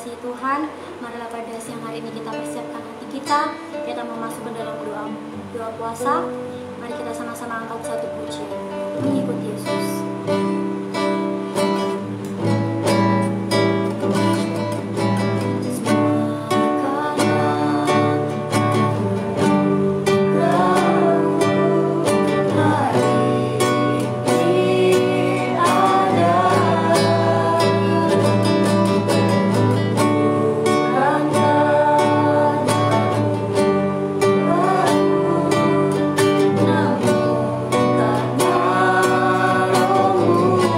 kasih Tuhan, marilah pada siang hari ini kita persiapkan hati kita mau masuk ke dalam doa puasa. Mari kita sama-sama angkat satu pujian, mengikut Yesus. Namun karena rohmu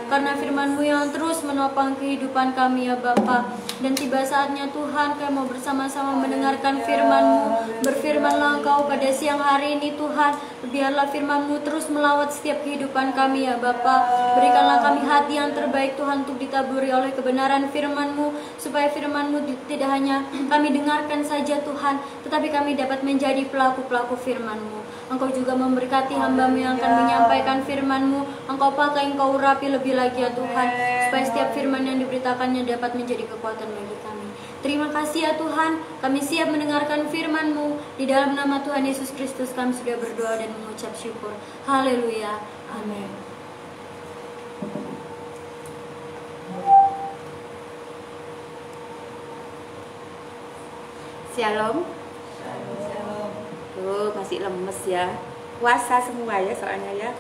karena firman-Mu yang terus menopang kehidupan kami ya Bapa. Dan tiba saatnya Tuhan, kami mau bersama-sama mendengarkan firman-Mu. Berfirmanlah Engkau pada siang hari ini Tuhan, biarlah firman-Mu terus melawat setiap kehidupan kami ya Bapa. Berikanlah kami hati yang terbaik Tuhan untuk ditaburi oleh kebenaran firman-Mu, supaya firman-Mu tidak hanya kami dengarkan saja Tuhan, tetapi kami dapat menjadi pelaku-pelaku firman-Mu. Engkau juga memberkati hamba-Mu yang akan menyampaikan firman-Mu. Engkau pakai, Engkau urapi lebih lagi ya Tuhan, supaya setiap firman yang diberitakannya dapat menjadi kekuatan bagi kami. Terima kasih ya Tuhan, kami siap mendengarkan firman-Mu. Di dalam nama Tuhan Yesus Kristus kami sudah berdoa dan mengucap syukur. Haleluya, amin. Shalom. Tuh masih lemes ya. Puasa semua ya soalnya ya.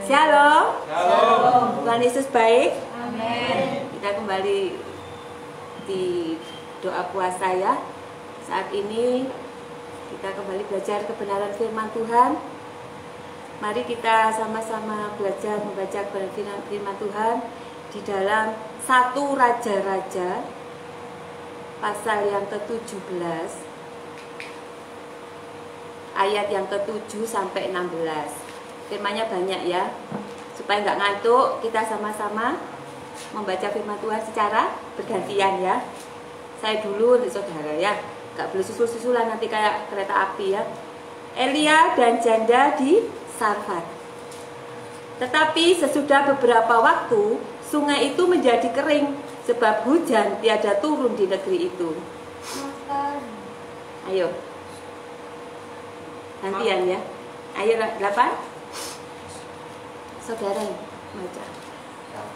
Shalom. Shalom. Tuhan Yesus baik. Amin. Kita kembali di doa puasa ya. Saat ini kita kembali belajar kebenaran firman Tuhan. Mari kita sama-sama belajar membaca kebenaran firman Tuhan di dalam 1 Raja-Raja pasal yang ke-17 ayat yang ke-7 sampai 16. Firmannya banyak ya. Supaya nggak ngantuk, kita sama-sama membaca firman Tuhan secara bergantian ya. Saya dulu untuk saudara ya. Nggak boleh susul-susulan nanti kayak kereta api ya. Elia dan janda di Sarfat. Tetapi sesudah beberapa waktu, sungai itu menjadi kering sebab hujan tiada turun di negeri itu. Ayo. Gantian ya. Ayo 8. Saudara baca.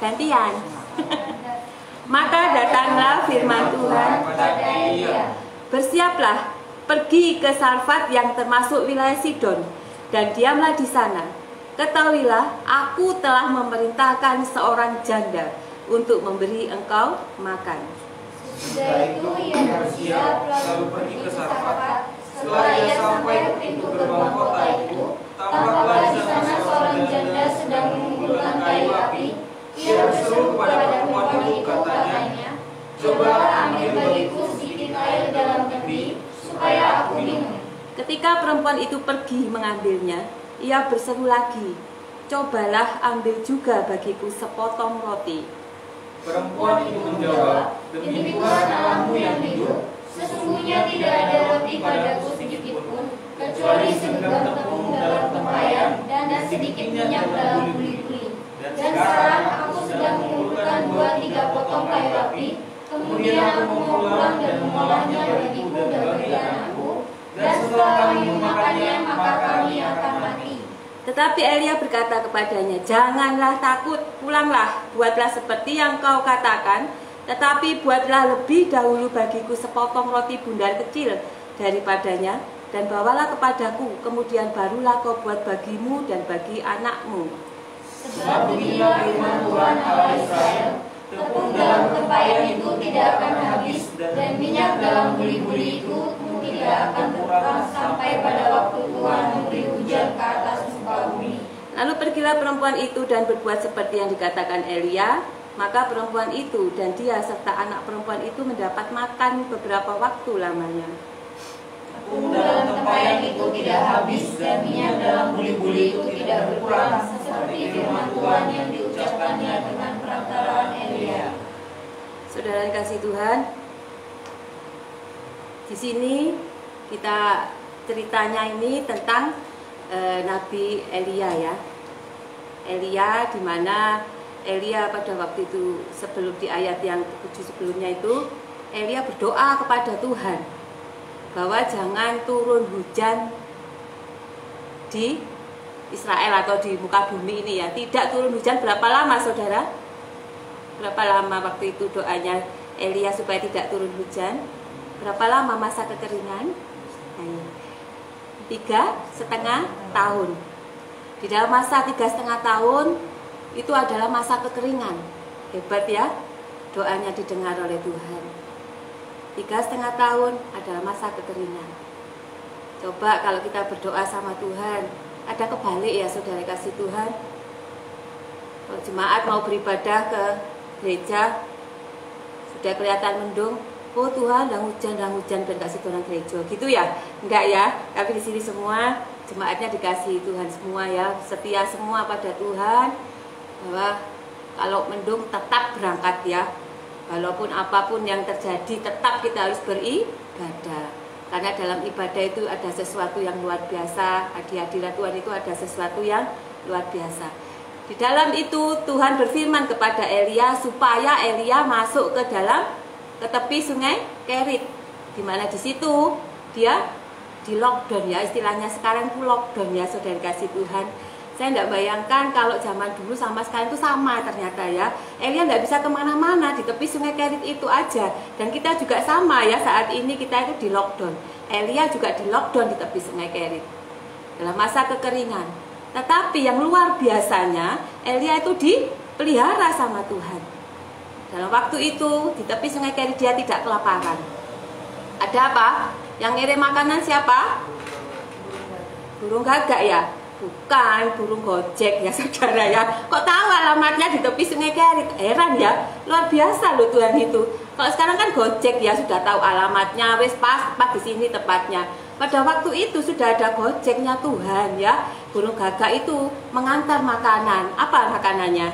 Gantian. Maka datanglah firman Tuhan kepada Elia. Bersiaplah, pergi ke Sarfat yang termasuk wilayah Sidon, dan diamlah di sana. Ketahuilah, aku telah memerintahkan seorang janda untuk memberi engkau makan. Sesudah itu ia bersiap lalu pergi ke Sarfat. Setelah ia sampai ke pintu gerbang kota itu, tampaklah di sana seorang janda sedang mengumpulkan kayu api. Ia berseru kepada perempuan itu, katanya, "Cobalah ambil bagiku sedikit air dalam tepi, supaya aku minum." Ketika perempuan itu pergi mengambilnya, ia berseru lagi, "Cobalah ambil juga bagiku sepotong roti." Perempuan itu menjawab, "Demi Tuhan Allahmu yang hidup, sesungguhnya tidak ada roti padaku sedikit pun, kecuali segenggam tepung dalam tempayan dan sedikit minyak dalam buli-buli. Dan sekarang aku sedang mengumpulkan 2-3 potong kayu api, kemudian aku mau pulang dan mengolahnya bagiku dan bagi anakku, dan setelah kami memakannya maka kami akan mati." Tetapi Elia berkata kepadanya, "Janganlah takut, pulanglah, buatlah seperti yang kau katakan, tetapi buatlah lebih dahulu bagiku sepotong roti bundar kecil daripadanya, dan bawalah kepadaku, kemudian barulah kau buat bagimu dan bagi anakmu." Sebab beginilah firman Tuhan Allah Israel, tepung dalam tempayan itu tidak akan habis, dan minyak dalam buli-buli itu tidak akan berkurang sampai pada waktu Tuhan memberi hujan ke atas muka bumi. Lalu pergilah perempuan itu dan berbuat seperti yang dikatakan Elia. Maka perempuan itu dan dia serta anak perempuan itu mendapat makan beberapa waktu lamanya. Tepung dalam tempayan itu tidak habis, dan minyak dalam buli-buli itu tidak berkurang, seperti firman Tuhan yang diucapkannya dengan perantaraan Elia. Saudara yang kasih Tuhan, di sini kita ceritanya ini tentang Nabi Elia ya. Elia, di mana Elia pada waktu itu sebelum di ayat yang ke-7 sebelumnya itu, Elia berdoa kepada Tuhan bahwa jangan turun hujan di Israel atau di muka bumi ini ya. Tidak turun hujan berapa lama saudara? Berapa lama waktu itu doanya Elia supaya tidak turun hujan? Berapa lama masa kekeringan? 3,5 tahun. Di dalam masa 3,5 tahun itu adalah masa kekeringan. Hebat ya, doanya didengar oleh Tuhan. 3,5 tahun adalah masa kekeringan. Coba kalau kita berdoa sama Tuhan, ada kebalik ya saudara kasih Tuhan. Kalau jemaat mau beribadah ke gereja, sudah kelihatan mendung, oh Tuhan, dah hujan ben kasih Tuhan gereja, gitu ya? Enggak ya? Tapi di sini semua jemaatnya dikasih Tuhan semua ya, setia semua pada Tuhan, bahwa kalau mendung tetap berangkat ya, walaupun apapun yang terjadi tetap kita harus beribadah, karena dalam ibadah itu ada sesuatu yang luar biasa, di hadirat Tuhan itu ada sesuatu yang luar biasa. Di dalam itu Tuhan berfirman kepada Elia supaya Elia masuk ke tepi sungai Kerit, di mana di situ dia di lockdown ya, istilahnya sekarang itu lockdown ya, saudara kasih Tuhan. Saya tidak bayangkan kalau zaman dulu sama sekarang itu sama ternyata ya. Elia nggak bisa kemana-mana, di tepi sungai Kerit itu aja. Dan kita juga sama ya, saat ini kita itu di lockdown. Elia juga di lockdown di tepi sungai Kerit dalam masa kekeringan. Tetapi yang luar biasanya, Elia itu dipelihara sama Tuhan. Dalam waktu itu di tepi sungai Kerit dia tidak kelaparan. Ada apa? Yang ngirim makanan siapa? Burung gagak ya? Bukan, burung gojek ya saudara ya. Kok tahu alamatnya di tepi sungai Kerit? Heran ya, luar biasa loh Tuhan itu. Kalau sekarang kan gojek ya, sudah tahu alamatnya, wes pas di sini tepatnya. Pada waktu itu sudah ada gojeknya Tuhan ya. Burung gagak itu mengantar makanan. Apa makanannya?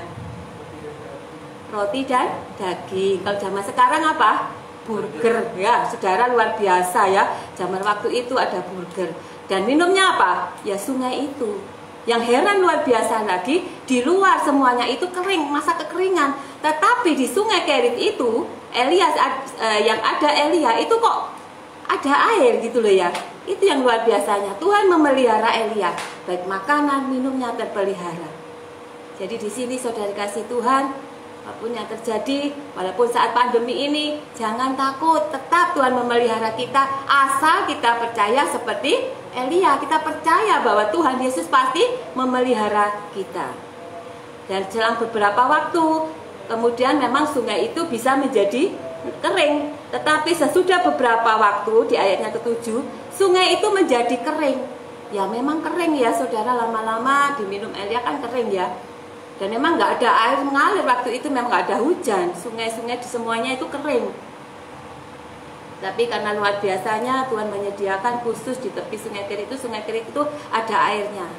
Roti dan daging. Kalau zaman sekarang apa? Burger ya, saudara, luar biasa ya. Zaman waktu itu ada burger. Dan minumnya apa? Ya sungai itu. Yang heran luar biasa lagi, di luar semuanya itu kering, masa kekeringan. Tetapi di sungai Kerit itu, yang ada Elia itu kok ada air gitu loh ya. Itu yang luar biasanya. Tuhan memelihara Elia, baik makanan, minumnya terpelihara. Jadi di sini saudara kasih Tuhan, apapun yang terjadi, walaupun saat pandemi ini, jangan takut, tetap Tuhan memelihara kita, asal kita percaya seperti Elia, kita percaya bahwa Tuhan Yesus pasti memelihara kita. Dan selang beberapa waktu, kemudian memang sungai itu bisa menjadi kering. Tetapi sesudah beberapa waktu, di ayatnya ke-7, sungai itu menjadi kering. Ya memang kering ya saudara, lama-lama diminum Elia kan kering ya. Dan memang nggak ada air mengalir waktu itu, memang nggak ada hujan. Sungai-sungai di semuanya itu kering. Tapi karena luar biasanya Tuhan menyediakan khusus di tepi sungai Kerit itu ada airnya.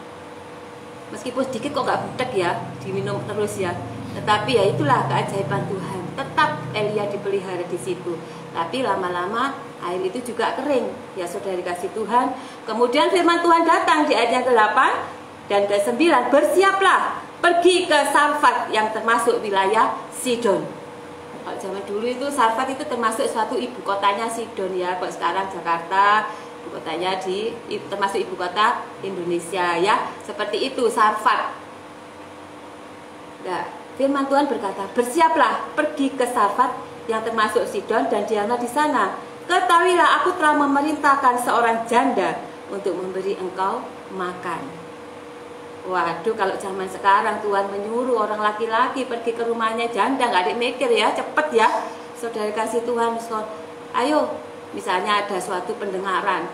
Meskipun sedikit kok nggak budek ya, diminum terus ya. Tetapi ya itulah keajaiban Tuhan. Tetap Elia dipelihara di situ. Tapi lama-lama air itu juga kering. Ya saudara dikasih Tuhan. Kemudian firman Tuhan datang di ayat yang ke-8 dan ke-9. Bersiaplah, pergi ke Sarfat yang termasuk wilayah Sidon. Kalau zaman dulu itu Sarfat itu termasuk suatu ibu kotanya Sidon ya. Kalau sekarang Jakarta, ibu kotanya termasuk ibu kota Indonesia ya. Seperti itu Sarfat. Nah, firman Tuhan berkata, bersiaplah, pergi ke Sarfat yang termasuk Sidon dan diamlah di sana. Ketahuilah aku telah memerintahkan seorang janda untuk memberi engkau makan. Waduh, kalau zaman sekarang Tuhan menyuruh orang laki-laki pergi ke rumahnya janda, nggak ada mikir ya, cepet ya. Saudara kasih Tuhan, ayo, misalnya ada suatu pendengaran,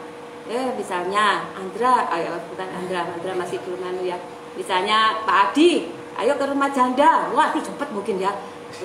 misalnya Andra, bukan Andra masih belum anu ya. Misalnya Pak Adi, ayo ke rumah janda, wah itu cepet mungkin ya.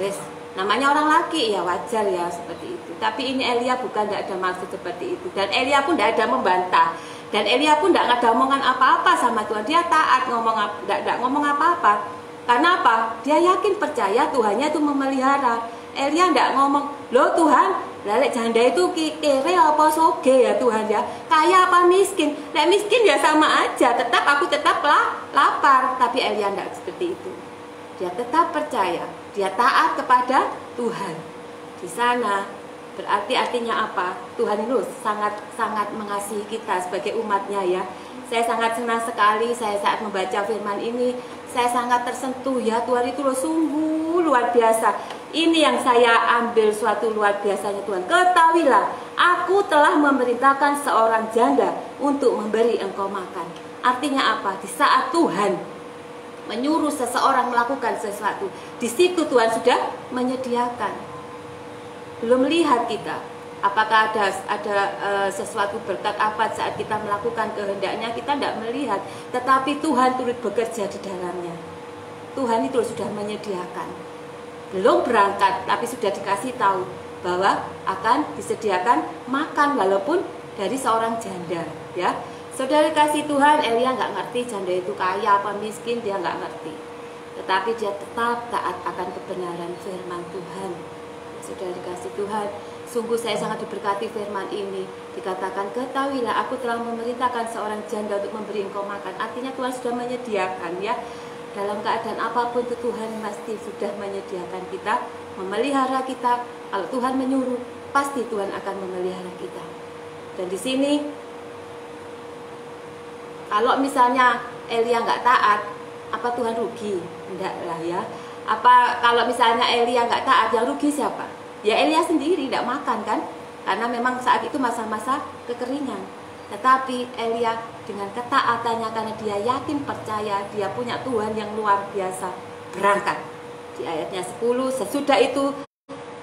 Wes, namanya orang laki ya wajar ya seperti itu. Tapi ini Elia bukan, tidak ada maksud seperti itu. Dan Elia pun tidak ada membantah. Dan Elia pun tidak ada omongan apa-apa sama Tuhan. Dia taat, tidak ngomong apa-apa. Karena apa? Dia yakin percaya Tuhannya itu memelihara. Elia tidak ngomong, loh Tuhan, lelek janda itu kere apa soge ya Tuhan ya, kaya apa miskin. Lek miskin ya sama aja, aku tetap lapar. Tapi Elia tidak seperti itu. Dia tetap percaya, dia taat kepada Tuhan. Di sana berarti artinya apa? Tuhan itu sangat mengasihi kita sebagai umatnya ya. Saya sangat senang sekali saya saat membaca firman ini. Saya sangat tersentuh ya, Tuhan itu loh sungguh luar biasa. Ini yang saya ambil suatu luar biasanya Tuhan. Ketahuilah, aku telah memerintahkan seorang janda untuk memberi engkau makan. Artinya apa? Di saat Tuhan menyuruh seseorang melakukan sesuatu, di situ Tuhan sudah menyediakan. Belum lihat kita apakah ada sesuatu berkat apa saat kita melakukan kehendaknya, kita tidak melihat. Tetapi Tuhan turut bekerja di dalamnya. Tuhan itu sudah menyediakan. Belum berangkat, tapi sudah dikasih tahu bahwa akan disediakan makan walaupun dari seorang janda, ya. Saudara kasih Tuhan, Elia nggak ngerti janda itu kaya apa miskin, dia nggak ngerti. Tetapi dia tetap taat akan kebenaran firman Tuhan. Saudara kasih Tuhan, sungguh saya sangat diberkati firman ini. Dikatakan, ketahuilah aku telah memerintahkan seorang janda untuk memberi engkau makan. Artinya Tuhan sudah menyediakan, ya. Dalam keadaan apapun itu Tuhan pasti sudah menyediakan kita, memelihara kita. Kalau Tuhan menyuruh, pasti Tuhan akan memelihara kita. Dan di sini, kalau misalnya Elia nggak taat, apa Tuhan rugi? Enggak lah, ya. Apa kalau misalnya Elia nggak taat, yang rugi siapa? Ya Elia sendiri tidak makan kan? Karena memang saat itu masa-masa kekeringan. Tetapi Elia dengan ketaatannya, karena dia yakin percaya dia punya Tuhan yang luar biasa, berangkat. Di ayatnya 10, sesudah itu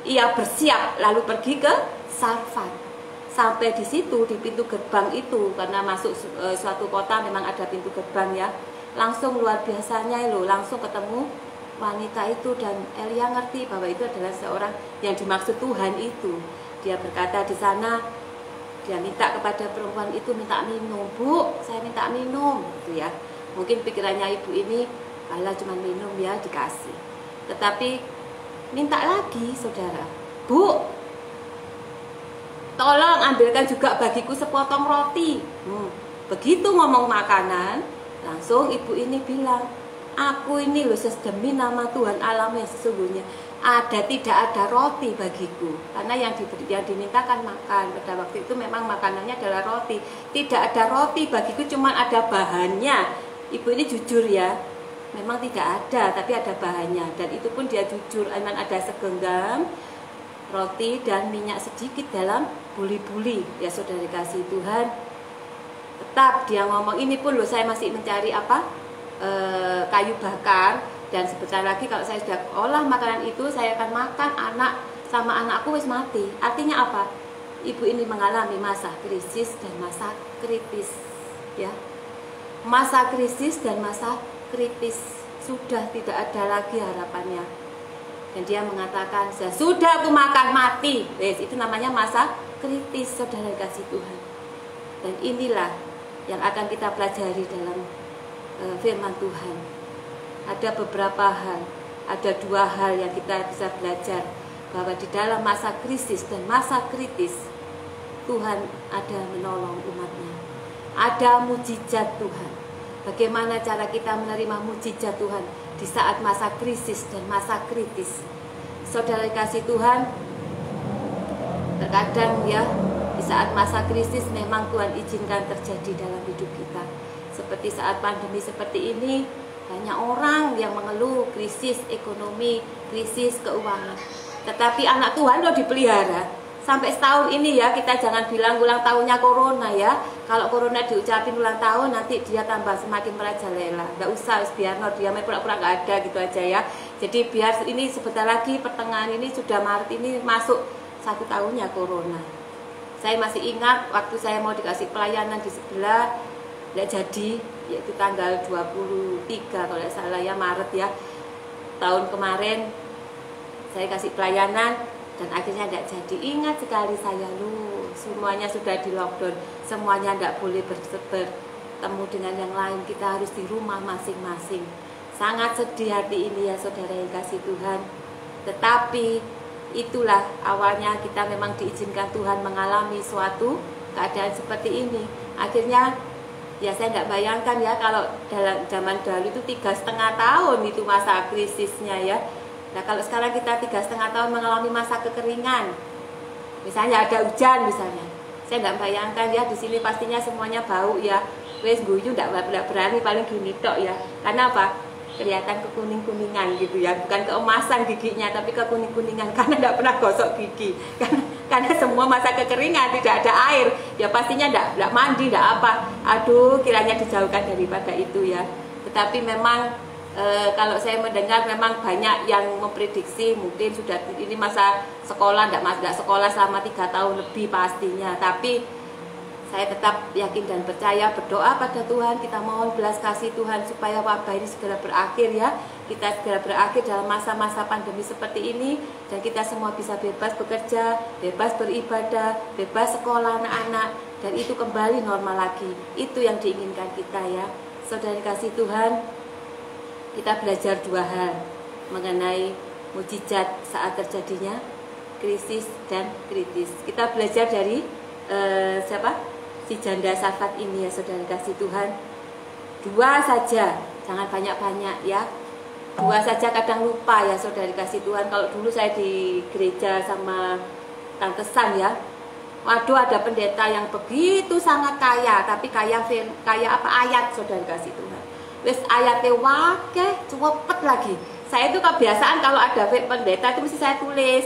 ia bersiap lalu pergi ke Sarfat. Sampai di situ, di pintu gerbang itu, karena masuk suatu kota memang ada pintu gerbang, ya. Langsung luar biasanya loh, langsung ketemu wanita itu, dan Elia ngerti bahwa itu adalah seorang yang dimaksud Tuhan itu. Dia berkata di sana, dia minta kepada perempuan itu, minta minum. Bu, saya minta minum, gitu ya. Mungkin pikirannya ibu ini, alah cuma minum ya, dikasih. Tetapi minta lagi, saudara. Bu, tolong ambilkan juga bagiku sepotong roti. Begitu ngomong makanan, langsung ibu ini bilang, aku ini loh demi nama Tuhan alam yang sesungguhnya tidak ada roti bagiku, karena yang dimintakan makan pada waktu itu memang makanannya adalah roti. Tidak ada roti bagiku, cuma ada bahannya. Ibu ini jujur, ya, memang tidak ada, tapi ada bahannya, dan itu pun dia jujur. Memang ada segenggam roti dan minyak sedikit dalam buli-buli, ya saudara kasih Tuhan. Tetap dia ngomong, ini pun loh saya masih mencari kayu bakar. Dan sebentar lagi kalau saya sudah olah makanan itu, saya akan makan, anak sama anakku wis mati. Artinya apa? Ibu ini mengalami masa krisis dan masa kritis, ya. Masa krisis dan masa kritis, sudah tidak ada lagi harapannya. Dan dia mengatakan, sudah aku makan mati. Itu namanya masa kritis, saudara kasih Tuhan. Dan inilah yang akan kita pelajari dalam firman Tuhan. Ada beberapa hal, ada dua hal yang kita bisa belajar, bahwa di dalam masa krisis dan masa kritis, Tuhan ada menolong umatnya. Ada mujizat Tuhan. Bagaimana cara kita menerima mujizat Tuhan di saat masa krisis dan masa kritis? Saudara kasih Tuhan, terkadang ya, di saat masa krisis memang Tuhan izinkan terjadi dalam hidup kita. Seperti saat pandemi seperti ini, banyak orang yang mengeluh krisis ekonomi, krisis keuangan. Tetapi anak Tuhan loh dipelihara. Sampai setahun ini, ya, kita jangan bilang ulang tahunnya corona, ya. Kalau corona diucapin ulang tahun, nanti dia tambah semakin merajalela. Nggak usah, biar dia pura-pura nggak ada gitu aja, ya. Jadi biar ini sebentar lagi pertengahan ini sudah Maret ini masuk 1 tahunnya corona. Saya masih ingat waktu saya mau dikasih pelayanan di sebelah, nggak jadi, yaitu tanggal 23 kalau tidak salah, ya, Maret, ya, tahun kemarin. Saya kasih pelayanan dan akhirnya tidak jadi. Ingat sekali saya, semuanya sudah di lockdown, semuanya tidak boleh bertemu dengan yang lain, kita harus di rumah masing-masing. Sangat sedih hati ini, ya saudara yang kasih Tuhan. Tetapi itulah awalnya kita memang diizinkan Tuhan mengalami suatu keadaan seperti ini. Akhirnya, ya saya tidak bayangkan, ya, kalau dalam zaman dahulu itu 3,5 tahun itu masa krisisnya, ya. Nah kalau sekarang kita 3,5 tahun mengalami masa kekeringan, misalnya ada hujan misalnya, saya tidak bayangkan, ya, di sini pastinya semuanya bau, ya. Wes guyu tidak berani, paling gini tok, ya. Karena apa? Kelihatan kekuning-kuningan gitu, ya, bukan keemasan giginya tapi kekuning-kuningan karena tidak pernah gosok gigi. Karena semua masa kekeringan, tidak ada air, ya pastinya tidak mandi, tidak apa. Aduh, kiranya dijauhkan daripada itu, ya. Tetapi memang kalau saya mendengar memang banyak yang memprediksi mungkin sudah ini masa sekolah, tidak sekolah selama 3 tahun lebih pastinya. Tapi Saya tetap yakin dan percaya, berdoa pada Tuhan, kita mohon belas kasih Tuhan supaya wabah ini segera berakhir ya. Kita segera berakhir dalam masa-masa pandemi seperti ini, dan kita semua bisa bebas bekerja, bebas beribadah, bebas sekolah anak-anak, dan itu kembali normal lagi. Itu yang diinginkan kita ya. Saudara kasih Tuhan, kita belajar dua hal mengenai mujizat saat terjadinya krisis dan kritis. Kita belajar dari si janda Sarfat ini ya saudara kasih Tuhan. Dua saja, jangan banyak-banyak ya. Dua saja kadang lupa ya saudara kasih Tuhan. Kalau dulu saya di gereja sama Tante San ya, waduh ada pendeta yang begitu sangat kaya, tapi kaya apa ayat saudara kasih Tuhan. Wes ayatnya wakeh cepet lagi. Saya itu kebiasaan kalau ada pendeta itu mesti saya tulis,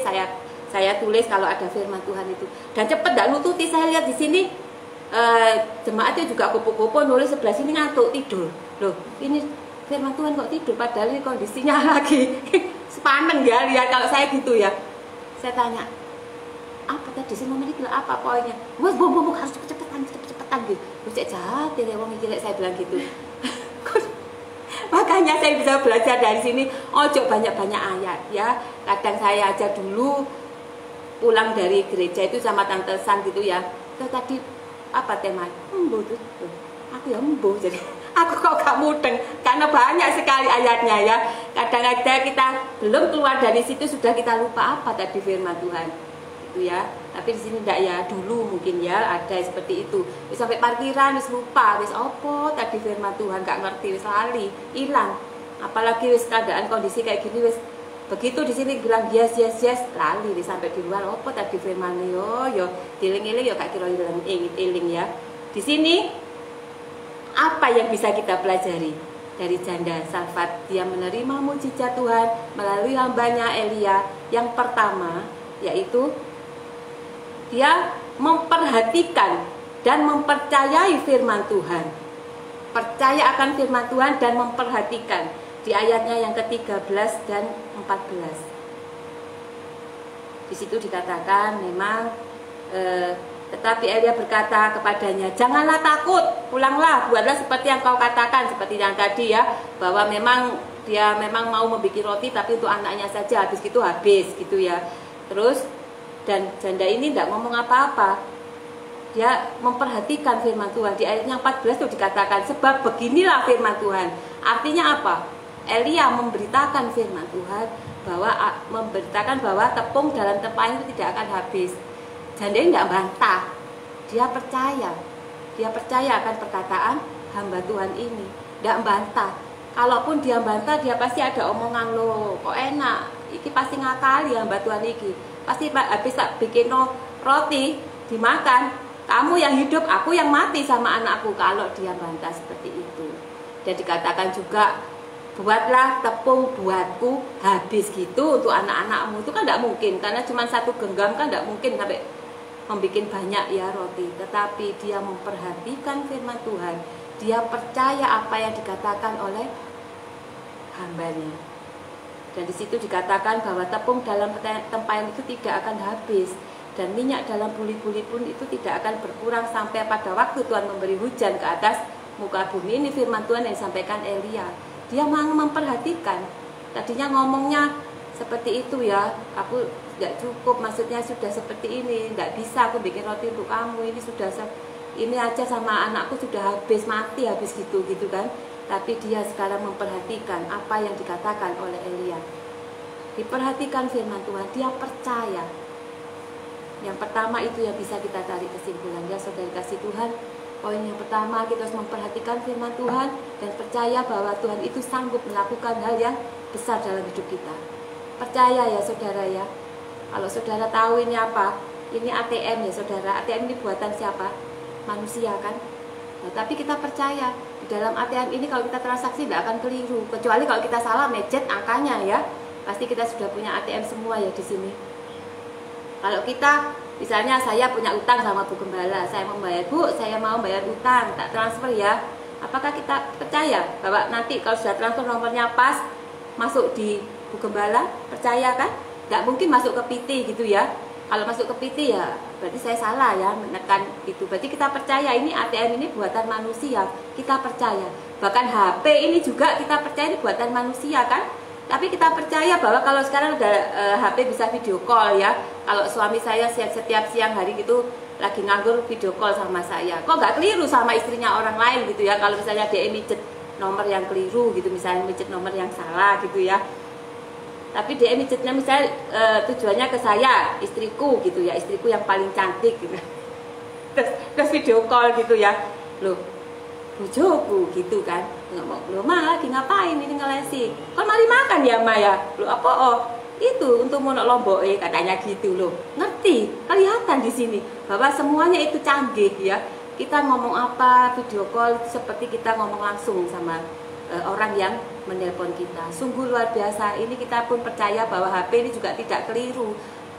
saya tulis kalau ada firman Tuhan itu, dan cepet gak nututi. Saya lihat di sini jemaatnya juga kupu-kupu nulis sebelah sini ngantuk tidur. Loh, ini firman Tuhan kok tidur padahal ini kondisinya lagi sepanen ya lihat kalau saya gitu ya. Saya tanya, apa tadi sih ngomong itu apa poinnya? Wes bom harus cepet-cepetan gitu. Terus saya jahat ya wong iki saya bilang gitu. Makanya saya bisa belajar dari sini. Ojo banyak-banyak ayat ya. Kadang saya aja dulu pulang dari gereja itu sama Tante San gitu ya. Terus tadi apa tema? Embuh tuh. Aku ya embuh jadi. Aku kok gak mudeng karena banyak sekali ayatnya ya. Kadang-kadang kita belum keluar dari situ sudah kita lupa apa tadi firman Tuhan. Itu ya. Tapi di sini enggak ya, dulu mungkin ya ada seperti itu. Wis sampai parkiran wis lupa, wis opo tadi firman Tuhan gak ngerti, wis lali, hilang. Apalagi wis keadaan kondisi kayak gini wis begitu di sini bilang yes lali wis sampai di luar opo tadi firman yo diling-iling yo gak kira iling ya. Di sini apa yang bisa kita pelajari dari janda Sarfat? Dia menerima mujizat Tuhan melalui hambanya Elia. Yang pertama yaitu dia memperhatikan dan mempercayai firman Tuhan. Percaya akan firman Tuhan dan memperhatikan. Di ayatnya yang ke-13 dan 14. Di situ dikatakan memang tetapi Elia berkata kepadanya, janganlah takut, pulanglah, buatlah seperti yang kau katakan, seperti yang tadi ya, bahwa memang dia memang mau membuat roti tapi untuk anaknya saja, habis gitu ya. Terus dan janda ini tidak ngomong apa-apa. Dia memperhatikan firman Tuhan. Di ayat yang 14 itu dikatakan, sebab beginilah firman Tuhan. Artinya apa? Elia memberitakan firman Tuhan memberitakan bahwa tepung dalam tempayan itu tidak akan habis. Janda ini tidak bantah. Dia percaya akan perkataan hamba Tuhan ini. Tidak bantah. Kalaupun dia bantah, dia pasti ada omongan lo, kok enak. Iki pasti ngakali hamba Tuhan iki. Pasti habis bikin roti dimakan, kamu yang hidup, aku yang mati sama anakku. Kalau dia bantah seperti itu. Dan dikatakan juga, buatlah tepung buatku habis gitu untuk anak-anakmu. Itu kan tidak mungkin, karena cuma satu genggam kan tidak mungkin sampai membuat banyak ya roti. Tetapi dia memperhatikan firman Tuhan. Dia percaya apa yang dikatakan oleh hambanya. Dan di situ dikatakan bahwa tepung dalam tempayan itu tidak akan habis, dan minyak dalam buli-buli pun itu tidak akan berkurang sampai pada waktu Tuhan memberi hujan ke atas muka bumi. Ini firman Tuhan yang disampaikan Elia. Dia mau memperhatikan. Tadinya ngomongnya seperti itu ya, aku tidak cukup, maksudnya sudah seperti ini, tidak bisa aku bikin roti untuk kamu, ini aja sama anakku sudah mati habis gitu kan. Tapi dia sekarang memperhatikan apa yang dikatakan oleh Elia. Diperhatikan firman Tuhan, dia percaya. Yang pertama itu yang bisa kita tarik kesimpulan ya saudara kasih Tuhan. Poin yang pertama, kita harus memperhatikan firman Tuhan dan percaya bahwa Tuhan itu sanggup melakukan hal yang besar dalam hidup kita. Percaya ya saudara ya. Kalau saudara tahu ini apa? Ini ATM ya saudara. ATM ini buatan siapa? Manusia kan? Nah, tapi kita percaya di dalam ATM ini kalau kita transaksi tidak akan keliru, kecuali kalau kita salah mejet angkanya ya. Pasti kita sudah punya ATM semua ya di sini. Kalau kita misalnya saya punya utang sama Bu Gembala, saya membayar, Bu, saya mau bayar utang, tak transfer ya. Apakah kita percaya bahwa nanti kalau sudah transfer nomornya pas masuk di Bu Gembala? Percaya kan? Nggak mungkin masuk ke PT gitu ya. Kalau masuk ke PT ya berarti saya salah ya menekan itu. Berarti kita percaya ini ATM ini buatan manusia, kita percaya. Bahkan HP ini juga kita percaya ini buatan manusia kan. Tapi kita percaya bahwa kalau sekarang udah HP bisa video call ya. Kalau suami saya setiap siang hari gitu lagi nganggur video call sama saya. Kok nggak keliru sama istrinya orang lain gitu ya. Kalau misalnya dia mijet nomor yang keliru gitu, misalnya mijet nomor yang salah gitu ya. Tapi dia mijetnya misalnya tujuannya ke saya, istriku gitu ya, istriku yang paling cantik gitu. Terus video call gitu ya. Loh, bojoku gitu kan. Ngomong, "Loh, Ma lagi ngapain ini ngelesi? Kan mari makan ya, Ma ya." Loh, apa oh? Itu untuk monok lombok katanya gitu loh. Ngerti? Kelihatan di sini bahwa semuanya itu canggih ya. Kita ngomong apa video call seperti kita ngomong langsung sama orang yang menelpon kita. Sungguh luar biasa. Ini kita pun percaya bahwa HP ini juga tidak keliru.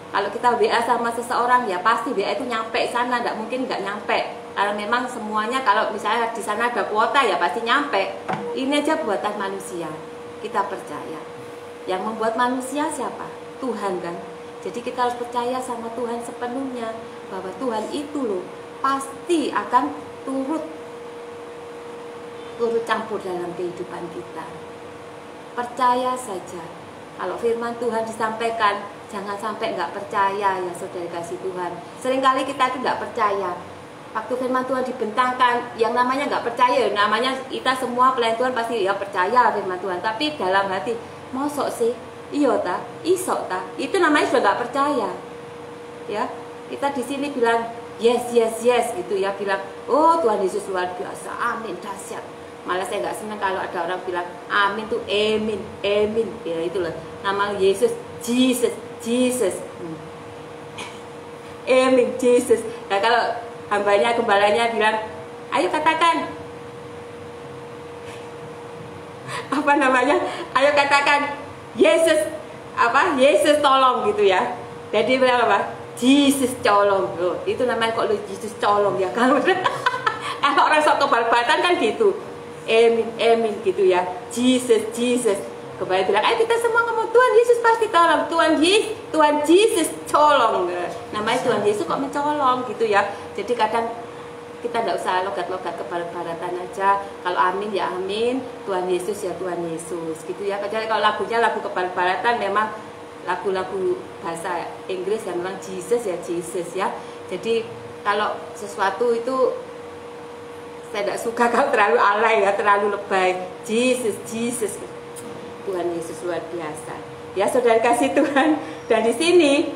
Kalau kita WA sama seseorang ya pasti WA itu nyampe sana, tidak mungkin nggak nyampe. Karena memang semuanya kalau misalnya di sana ada kuota ya pasti nyampe. Ini aja buatan manusia. Kita percaya. Yang membuat manusia siapa? Tuhan kan. Jadi kita harus percaya sama Tuhan sepenuhnya bahwa Tuhan itu loh pasti akan turut campur dalam kehidupan kita. Percaya saja. Kalau firman Tuhan disampaikan, jangan sampai nggak percaya ya saudara kasih Tuhan. Seringkali kita itu nggak percaya. Waktu firman Tuhan dibentangkan, yang namanya nggak percaya, namanya kita semua pelayan Tuhan pasti ya percaya firman Tuhan. Tapi dalam hati, mosok sih, iyo ta, isok ta, itu namanya sudah nggak percaya. Ya, kita di sini bilang yes gitu ya, bilang oh Tuhan Yesus luar biasa, amin dahsyat. Malah saya nggak senang kalau ada orang bilang amin tuh amin ya itulah nama Yesus Jesus amin Jesus. Nah kalau hambanya gembalanya bilang ayo katakan apa namanya, ayo katakan Yesus apa Yesus tolong gitu ya. Jadi bilang apa Jesus colong. Loh, itu namanya kok lu Jesus colong ya kalau kalau orang sok kebal-balatan kan gitu. Amin gitu ya. Jesus. Kembali bilang, ayo kita semua ngomong Tuhan Yesus pasti tolong. Tuhan Yesus colong. Namanya Tuhan Yesus kok mencolong gitu ya. Jadi kadang kita tidak usah logat-logat kebarat-baratan aja. Kalau amin ya amin, Tuhan Yesus ya Tuhan Yesus gitu ya. Kecuali kalau lagunya lagu kebarat-baratan memang lagu-lagu bahasa Inggris yang memang Jesus ya. Jadi kalau sesuatu itu saya tidak suka kalau terlalu alay ya, terlalu lebay. Jesus. Tuhan Yesus luar biasa. Ya saudara kasih Tuhan. Dan di sini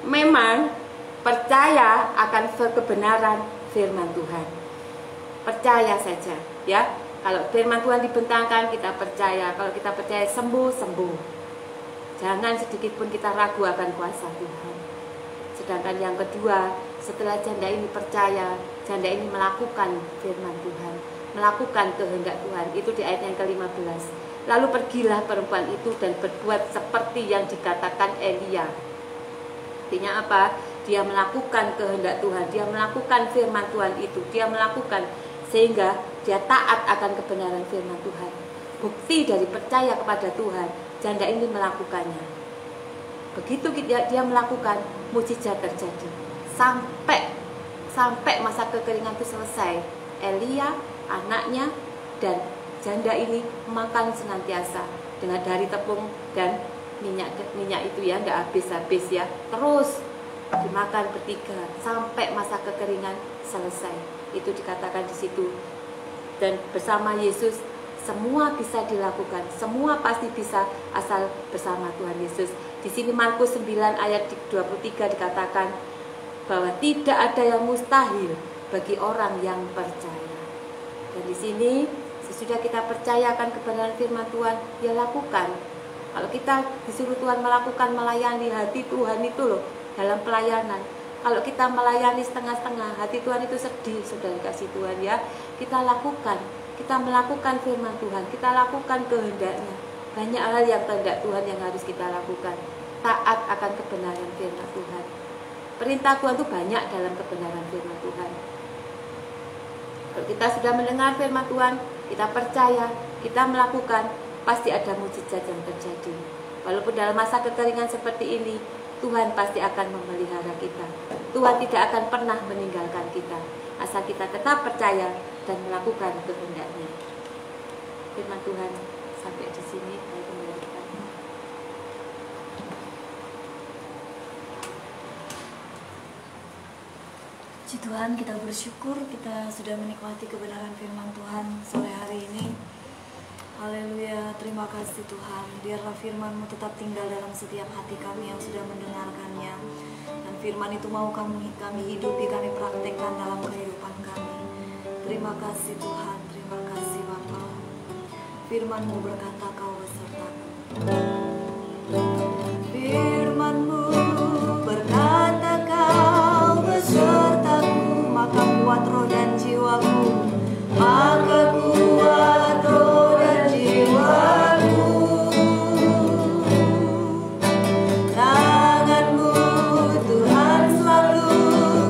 memang percaya akan kebenaran firman Tuhan. Percaya saja ya. Kalau firman Tuhan dibentangkan kita percaya. Kalau kita percaya sembuh. Jangan sedikit pun kita ragu akan kuasa Tuhan. Sedangkan yang kedua, setelah janda ini percaya, janda ini melakukan firman Tuhan, melakukan kehendak Tuhan. Itu di ayat yang ke-15. Lalu pergilah perempuan itu dan berbuat seperti yang dikatakan Elia. Artinya apa? Dia melakukan kehendak Tuhan, dia melakukan firman Tuhan itu, dia melakukan sehingga dia taat akan kebenaran firman Tuhan. Bukti dari percaya kepada Tuhan, janda ini melakukannya. Begitu dia melakukan, mukjizat terjadi. Sampai masa kekeringan itu selesai. Elia, anaknya, dan janda ini makan senantiasa dengan dari tepung dan minyak itu ya, tidak habis-habis ya. Terus dimakan bertiga sampai masa kekeringan selesai. Itu dikatakan di situ. Dan bersama Yesus semua bisa dilakukan, semua pasti bisa asal bersama Tuhan Yesus. Di sini Markus 9 ayat 23 dikatakan bahwa tidak ada yang mustahil bagi orang yang percaya. Dan di sini sesudah kita percayakan kebenaran firman Tuhan, ya lakukan. Kalau kita disuruh Tuhan melakukan, melayani hati Tuhan itu loh dalam pelayanan. Kalau kita melayani setengah-setengah, hati Tuhan itu sedih, saudara kasih Tuhan ya. Kita lakukan, kita melakukan firman Tuhan, kita lakukan kehendaknya. Banyak hal yang kehendak Tuhan yang harus kita lakukan. Taat akan kebenaran firman Tuhan. Perintah Tuhan itu banyak dalam kebenaran firman Tuhan. Kalau kita sudah mendengar firman Tuhan, kita percaya, kita melakukan, pasti ada mukjizat yang terjadi. Walaupun dalam masa kekeringan seperti ini, Tuhan pasti akan memelihara kita. Tuhan tidak akan pernah meninggalkan kita, asal kita tetap percaya dan melakukan kehendak-Nya. Firman Tuhan sampai di sini saya kembalikan. Puji Tuhan, kita bersyukur kita sudah menikmati kebenaran firman Tuhan sore hari ini. Haleluya, terima kasih Tuhan. Biarlah firman-Mu tetap tinggal dalam setiap hati kami yang sudah mendengarkannya. Dan firman itu mau kami hidupi, kami praktekkan dalam kehidupan kami. Terima kasih Tuhan, terima kasih Bapa. Firman-Mu berkata Kau besertaku. Firman-Mu berkata Kau besertaku, maka kuat roh dan jiwaku. Maka kuat roh dan jiwaku. Tangan-Mu Tuhan selalu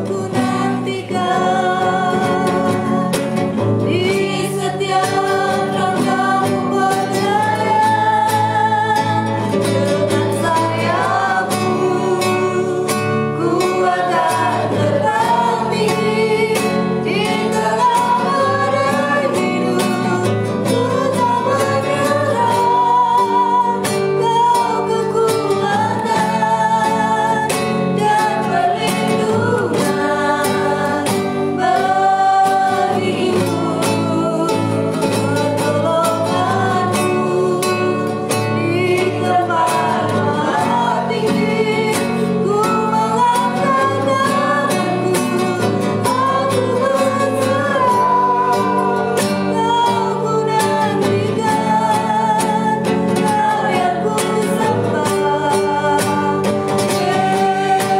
ku nantikan. Di setiap langkahku percaya, dengan sayap-Mu ku akan terbang tinggi. Di tengah badai hidup ku tak menyerah. Kau kekuatan dan perlindungan bagiku, pertolonganku di tempat maha tinggi. Ku mengangkat tanganku, aku berserah. Kau ku nantikan, Kau yang ku sembah.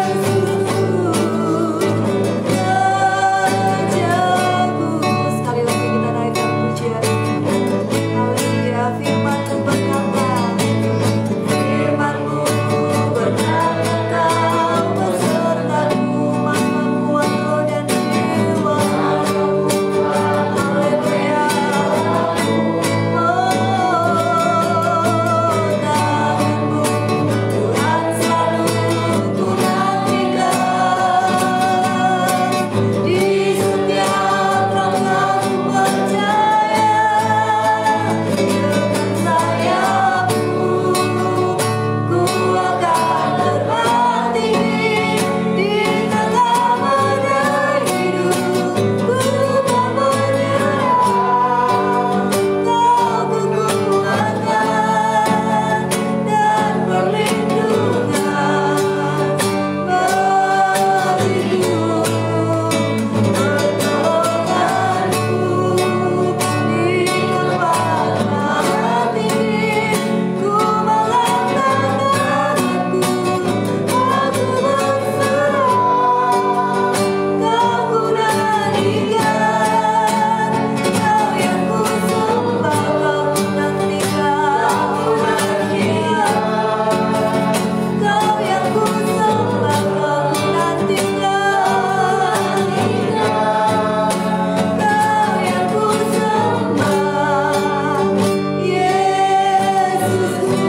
Yesusku, Rajaku. Sekali lagi kita naikkan pujian. Haleluya, firman-Mu berkata, firman-Mu berkata Kau besertaku, maka kuat roh dan jiwaku. Haleluya. Tangan-Mu Tuhan selalu ku nantikan. Di setiap langkahku percaya, dengan sayap-Mu ku akan terbang tinggi. Di tengah badai hidup ku tak menyerah. Kau kekuatan dan perlindungan bagiku, pertolonganku di tempat maha tinggi. Ku mengangkat tanganku, aku berserah. Kau ku nantikan, Kau yang ku sembah, Kau ku nantikan. Kau yang ku sembah, Kau ku nantikan. Kau yang ku sembah, Yesusku,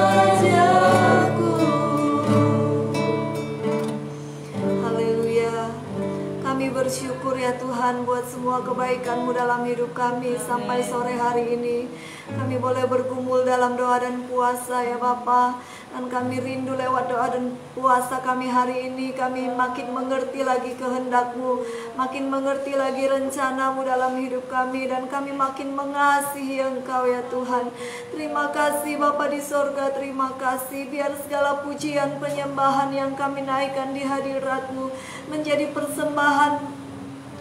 Rajaku. Haleluya. Kami bersyukur ya Tuhan buat semua kebaikan-Mu dalam hidup kami sampai sore hari ini. Kami boleh bergumul dalam doa dan puasa ya Bapa. Dan kami rindu lewat doa dan puasa kami hari ini, kami makin mengerti lagi kehendak-Mu, makin mengerti lagi rencana-Mu dalam hidup kami, dan kami makin mengasihi Engkau ya Tuhan. Terima kasih Bapa di sorga, terima kasih. Biar segala pujian penyembahan yang kami naikkan di hadirat-Mu menjadi persembahan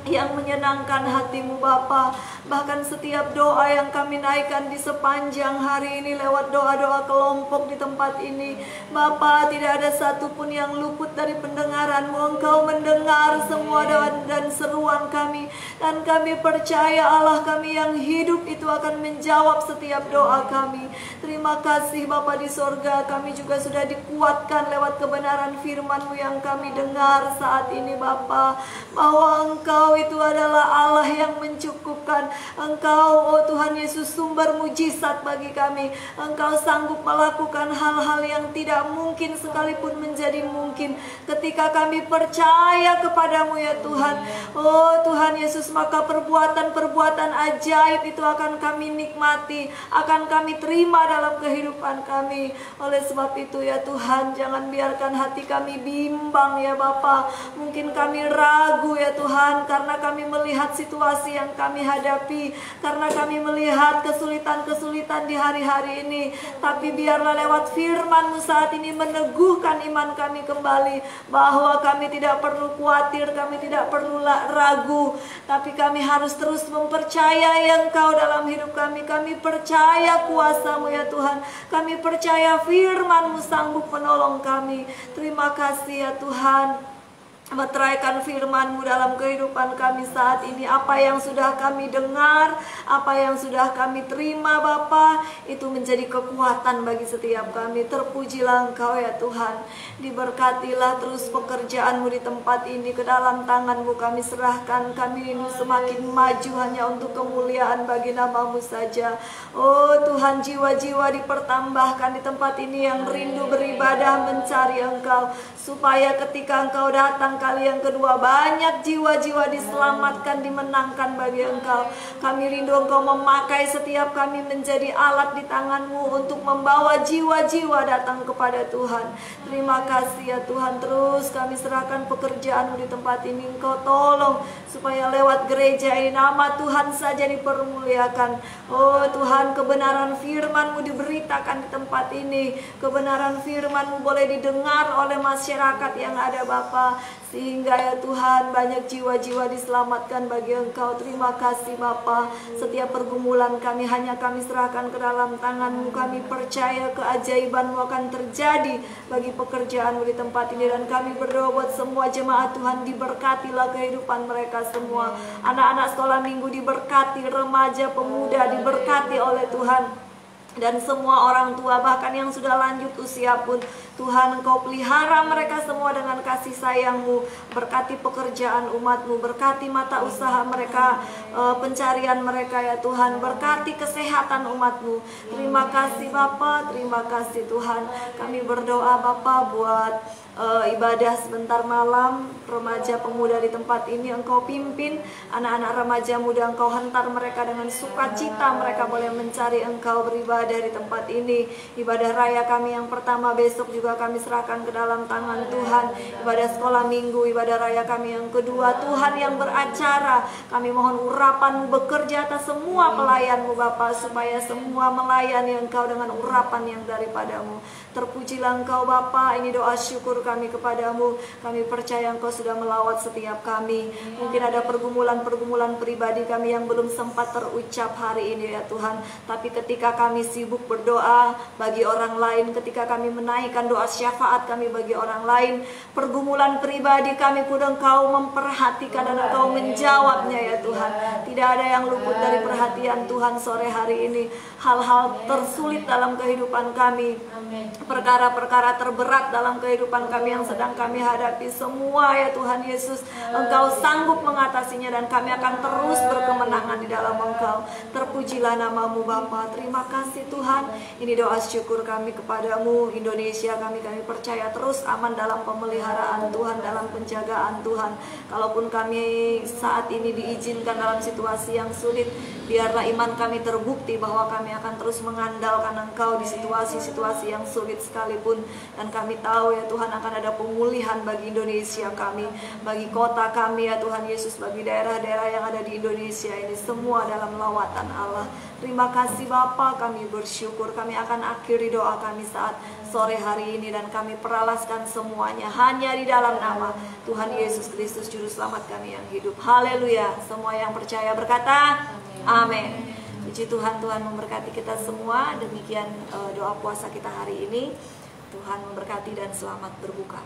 yang menyenangkan hati-Mu Bapa. Bahkan setiap doa yang kami naikkan di sepanjang hari ini lewat doa-doa kelompok di tempat ini, Bapa, tidak ada satupun yang luput dari pendengaran-Mu. Engkau mendengar semua doa dan seruan kami, dan kami percaya Allah kami yang hidup itu akan menjawab setiap doa kami. Terima kasih Bapa di sorga, kami juga sudah dikuatkan lewat kebenaran firman-Mu yang kami dengar saat ini Bapa, bahwa Engkau itu adalah Allah yang mencukupkan. Engkau, oh Tuhan Yesus, sumber mujizat bagi kami. Engkau sanggup melakukan hal-hal yang tidak mungkin sekalipun menjadi mungkin ketika kami percaya kepadamu ya Tuhan. Oh Tuhan Yesus, maka perbuatan-perbuatan ajaib itu akan kami nikmati, akan kami terima dalam kehidupan kami. Oleh sebab itu ya Tuhan, jangan biarkan hati kami bimbang ya Bapa. Mungkin kami ragu ya Tuhan, karena kami melihat situasi yang kami hadapi, karena kami melihat kesulitan-kesulitan di hari-hari ini. Tapi biarlah lewat firman-Mu saat ini meneguhkan iman kami kembali, bahwa kami tidak perlu khawatir, kami tidak perlu ragu, tapi kami harus terus mempercayai Engkau dalam hidup kami. Kami percaya kuasa-Mu ya Tuhan, kami percaya firman-Mu sanggup menolong kami. Terima kasih ya Tuhan. Meteraikan firman-Mu dalam kehidupan kami saat ini. Apa yang sudah kami dengar, apa yang sudah kami terima Bapa, itu menjadi kekuatan bagi setiap kami. Terpujilah Engkau ya Tuhan. Diberkatilah terus pekerjaan-Mu di tempat ini. Ke dalam tangan-Mu kami serahkan. Kami rindu semakin maju hanya untuk kemuliaan bagi nama-Mu saja. Oh Tuhan, jiwa-jiwa dipertambahkan di tempat ini yang rindu beribadah mencari Engkau, supaya ketika Engkau datang kali yang kedua, banyak jiwa-jiwa diselamatkan, dimenangkan bagi Engkau. Kami rindu Engkau memakai setiap kami menjadi alat di tangan-Mu untuk membawa jiwa-jiwa datang kepada Tuhan. Terima kasih ya Tuhan. Terus kami serahkan pekerjaan-Mu di tempat ini. Engkau tolong supaya lewat gereja ini nama Tuhan saja dipermuliakan. Oh Tuhan, kebenaran firman-Mu diberitakan di tempat ini. Kebenaran firman-Mu boleh didengar oleh masyarakat yang ada Bapa, sehingga ya Tuhan banyak jiwa-jiwa diselamatkan bagi Engkau. Terima kasih Bapa. Setiap pergumulan kami hanya kami serahkan ke dalam tangan-Mu. Kami percaya keajaiban-Mu akan terjadi bagi pekerjaan-Mu di tempat ini. Dan kami berdoa buat semua jemaat Tuhan, diberkatilah kehidupan mereka semua. Anak-anak sekolah minggu diberkati, remaja, pemuda diberkati oleh Tuhan. Dan semua orang tua bahkan yang sudah lanjut usia pun, Tuhan Engkau pelihara mereka semua dengan kasih sayang-Mu. Berkati pekerjaan umat-Mu, berkati mata usaha mereka, pencarian mereka ya Tuhan. Berkati kesehatan umat-Mu. Terima kasih Bapa, terima kasih Tuhan. Kami berdoa Bapa buat ibadah sebentar malam remaja pemuda di tempat ini. Engkau pimpin anak-anak remaja muda, Engkau hantar mereka dengan sukacita, mereka boleh mencari Engkau, beribadah di tempat ini. Ibadah raya kami yang pertama besok juga kami serahkan ke dalam tangan Tuhan. Ibadah sekolah minggu, ibadah raya kami yang kedua, Tuhan yang beracara, kami mohon urapan bekerja atas semua pelayan-Mu Bapa, supaya semua melayani Engkau dengan urapan yang daripadamu. Terpujilah Engkau Bapa. Ini doa syukur kami kepadamu. Kami percaya Engkau sudah melawat setiap kami. Mungkin ada pergumulan-pergumulan pribadi kami yang belum sempat terucap hari ini ya Tuhan. Tapi ketika kami sibuk berdoa bagi orang lain, ketika kami menaikkan doa syafaat kami bagi orang lain, pergumulan pribadi kami pun Engkau memperhatikan dan Engkau menjawabnya ya Tuhan. Tidak ada yang luput dari perhatian Tuhan sore hari ini. Hal-hal tersulit dalam kehidupan kami, perkara-perkara terberat dalam kehidupan kami yang sedang kami hadapi, semua ya Tuhan Yesus, Engkau sanggup mengatasinya dan kami akan terus berkemenangan di dalam Engkau. Terpujilah nama-Mu Bapa. Terima kasih Tuhan. Ini doa syukur kami kepadamu. Indonesia kami percaya terus aman dalam pemeliharaan Tuhan, dalam penjagaan Tuhan. Kalaupun kami saat ini diizinkan dalam situasi yang sulit, biarlah iman kami terbukti bahwa kami akan terus mengandalkan Engkau di situasi-situasi yang sulit sekalipun. Dan kami tahu ya Tuhan akan ada pemulihan bagi Indonesia kami, bagi kota kami ya Tuhan Yesus, bagi daerah-daerah yang ada di Indonesia ini, semua dalam lawatan Allah. Terima kasih Bapa, kami bersyukur. Kami akan akhiri doa kami saat sore hari ini dan kami peralaskan semuanya hanya di dalam nama Tuhan Yesus Kristus Juru Selamat kami yang hidup. Haleluya. Semua yang percaya berkata amin. Puji Tuhan, Tuhan memberkati kita semua. Demikian doa puasa kita hari ini. Tuhan memberkati dan selamat berbuka.